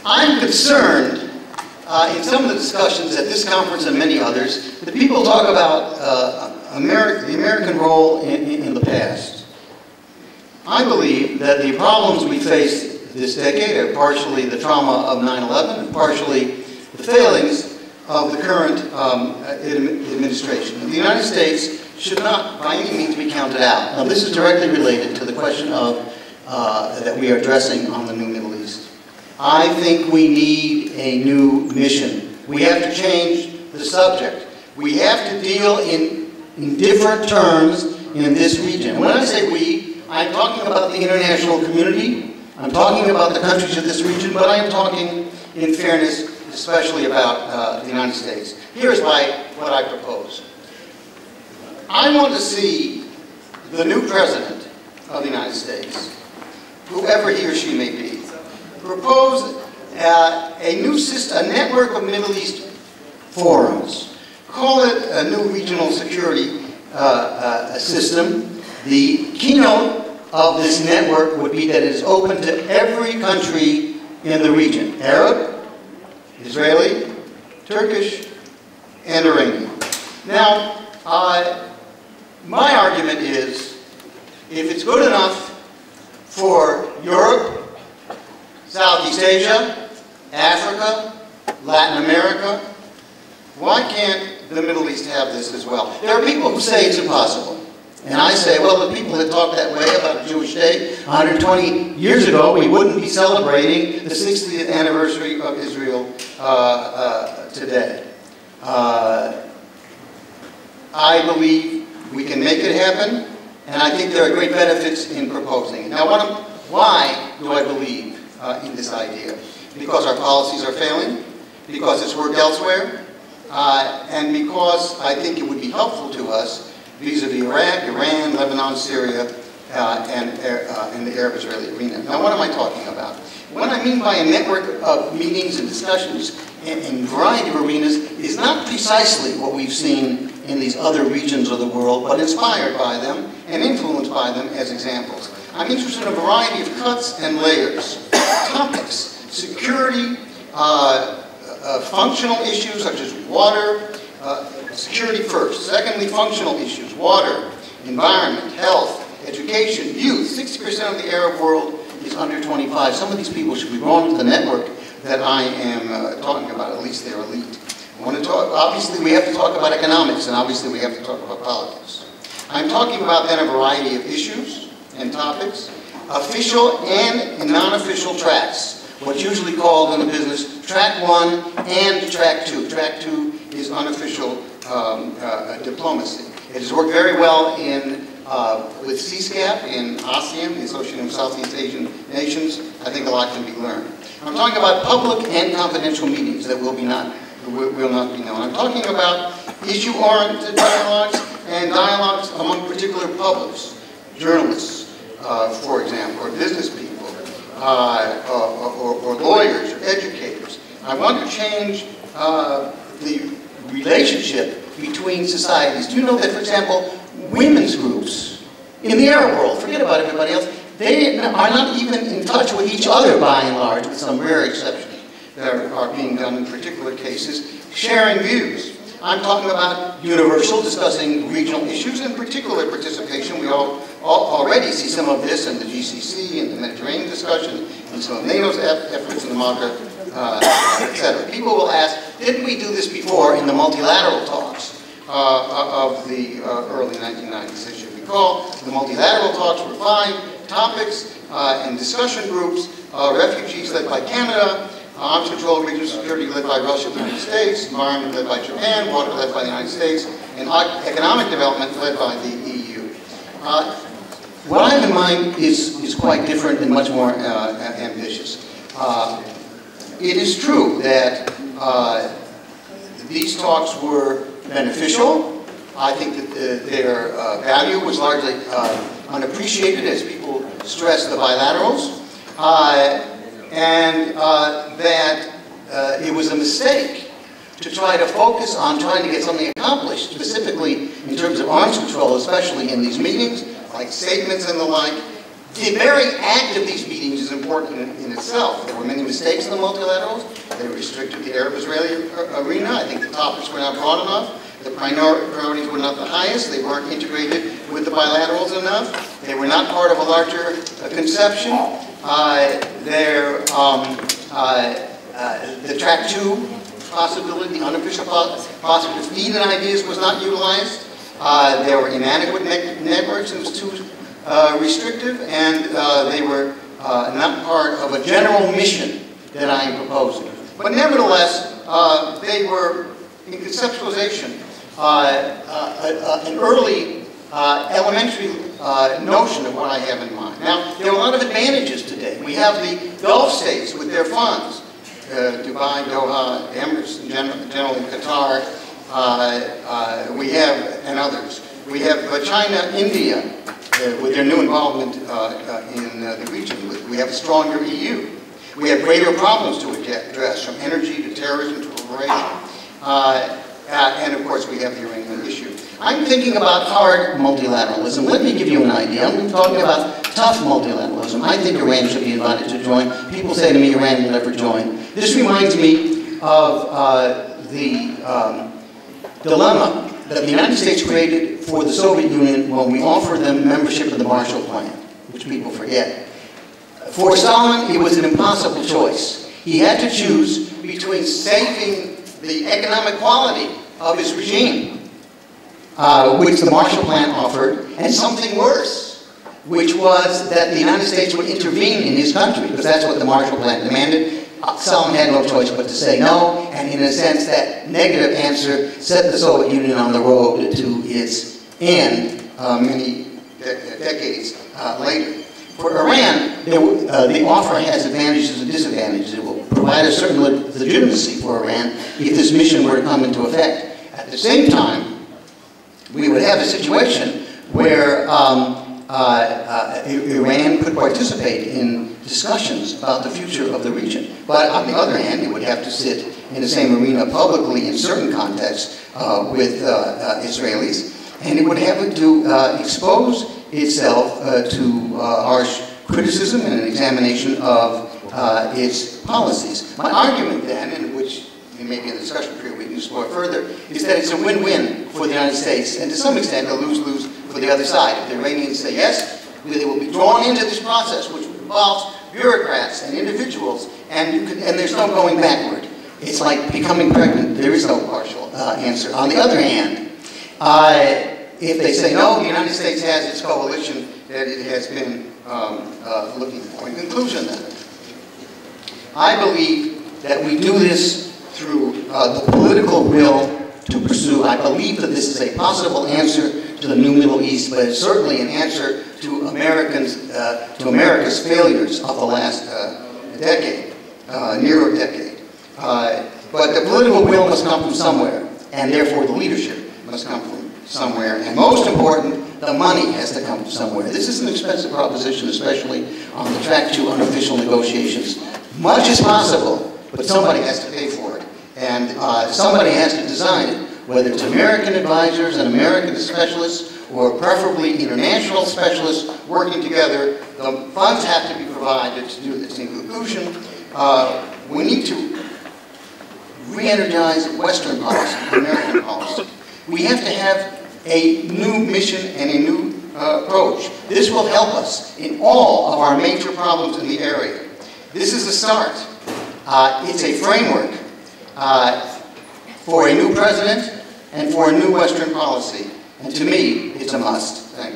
I'm concerned in some of the discussions at this conference and many others that people talk about the American role in the past. I believe that the problems we face this decade are partially the trauma of 9/11 and partially the failings of the current administration. The United States should not by any means be counted out. Now this is directly related to the question of that we are addressing on the new Middle East. I think we need a new mission. We have to change the subject. We have to deal in different terms in this region. And when I say we, I'm talking about the international community, I'm talking about the countries of this region, but I am talking in fairness especially about the United States. Here's what I propose. I want to see the new president of the United States, whoever he or she may be, propose a new system, a network of Middle East forums. Call it a new regional security system. The keynote of this network would be that it is open to every country in the region: Arab, Israeli, Turkish, and Iranian. Now, my argument is, if it's good enough for Europe, Southeast Asia, Africa, Latin America, why can't the Middle East have this as well? There are people who say it's impossible. And I say, well, the people that talk that way about the Jewish state 120 years ago, we wouldn't be celebrating the 60th anniversary of Israel today. I believe we can make it happen, and I think there are great benefits in proposing it. Now, why do I believe in this idea? Because our policies are failing, because it's worked elsewhere, and because I think it would be helpful to us vis-a-vis Iraq, Iran, Lebanon, Syria, and the Arab-Israeli arena. Now, what am I talking about? What I mean by a network of meetings and discussions in a variety of arenas is not precisely what we've seen in these other regions of the world, but inspired by them and influenced by them as examples. I'm interested in a variety of cuts and layers, topics, security, functional issues such as water, security first. Secondly, functional issues, water, environment, health, education, youth. 60% of the Arab world is under 25. Some of these people should be brought into the network that I am talking about, at least they're elite. I want to talk, obviously we have to talk about economics, and obviously we have to talk about politics. I'm talking about then a variety of issues and topics, official and non-official tracks, what's usually called in the business track 1 and track 2. Track 2 is unofficial diplomacy. It has worked very well with CSCAP in ASEAN, the Association of Southeast Asian Nations. I think a lot can be learned. I'm talking about public and confidential meetings that will not be known. I'm talking about issue-oriented dialogues and dialogues among particular publics, journalists, for example, or business people, or lawyers, or educators. I want to change the relationship between societies. Do you know that, for example, women's groups in the Arab world, forget about everybody else, they are not even in touch with each other by and large, with some rare exceptions that are being done in particular cases, sharing views. I'm talking about universal, discussing regional issues, and particular participation. We already see some of this in the GCC and the Mediterranean discussion, and some of NATO's efforts in the Maghreb, etc. People will ask, didn't we do this before in the multilateral talks of the early 1990s? As you recall, the multilateral talks were 5 topics and discussion groups: refugees led by Canada, arms control, regional security led by Russia and the United States, environment led by Japan, water led by the United States, and economic development led by the EU. What I have in mind is quite different and much more ambitious. It is true that these talks were beneficial. I think that their value was largely unappreciated as people stressed the bilaterals, and that it was a mistake to try to focus on trying to get something accomplished, specifically in terms of arms control, especially in these meetings, like statements and the like, The very act of these meetings is important in itself. There were many mistakes in the multilaterals. They restricted the Arab-Israeli arena. I think the topics were not broad enough. The priorities were not the highest. They weren't integrated with the bilaterals enough. They were not part of a larger conception. The track 2 possibility, the unofficial possibility to feed in ideas was not utilized. There were inadequate networks. It was too restrictive, and they were not part of a general mission that I am proposing. But nevertheless, they were, in conceptualization, an early elementary notion of what I have in mind. Now, there are a lot of advantages today. We have the Gulf states with their funds, Dubai, Doha, Emirates, generally Qatar, we have, and others. We have China, India, with their new involvement in the region. We have a stronger EU. We have greater problems to address, from energy to terrorism to liberation. And of course, we have the Iranian issue. I'm thinking about hard multilateralism. Let me give you an idea. I'm talking about tough multilateralism. I think Iran should be invited to join. People say to me Iran will never join. This reminds me of the dilemma that the United States created for the Soviet Union when we offered them membership in the Marshall Plan, which people forget. For Stalin, it was an impossible choice. He had to choose between saving the economic quality of his regime, which the Marshall Plan offered, and something worse, which was that the United States would intervene in his country, because that's what the Marshall Plan demanded. Stalin had no choice but to say no, and in a sense that negative answer set the Soviet Union on the road to its end many decades later. For Iran, the offer has advantages and disadvantages. It will provide a certain legitimacy for Iran if this mission were to come into effect. At the same time, we would have a situation where Iran could participate in discussions about the future of the region. But on the other hand, it would have to sit in the same arena publicly in certain contexts with Israelis, and it would have to expose itself to harsh criticism and an examination of its policies. My argument then, and which maybe in the discussion period we can explore further, is that it's a win-win for the United States, and to some extent a lose-lose for the other side. If the Iranians say yes, they will be drawn into this process, which involves bureaucrats and individuals, and there's no going backward. It's like becoming pregnant. There is no partial answer. On the other hand, if they say no, the United States has its coalition that it has been looking for. In conclusion, then, I believe that we do this through the political will to pursue. I believe that this is a possible answer to the new Middle East, but it's certainly an answer to America's failures of the last decade, near a decade. But the political will must come from somewhere, and therefore the leadership must come from somewhere. And most important, the money has to come from somewhere. This is an expensive proposition, especially on the track to unofficial negotiations. Much is possible, but somebody has to pay for it. And somebody has to design it, whether it's American advisors and American specialists, or preferably international specialists working together. The funds have to be provided to do this. In conclusion, we need to re-energize Western policy, American policy. We have to have a new mission and a new approach. This will help us in all of our major problems in the area. This is a start. It's a framework for a new president and for a new Western policy. And to me, it's a must. Thank you.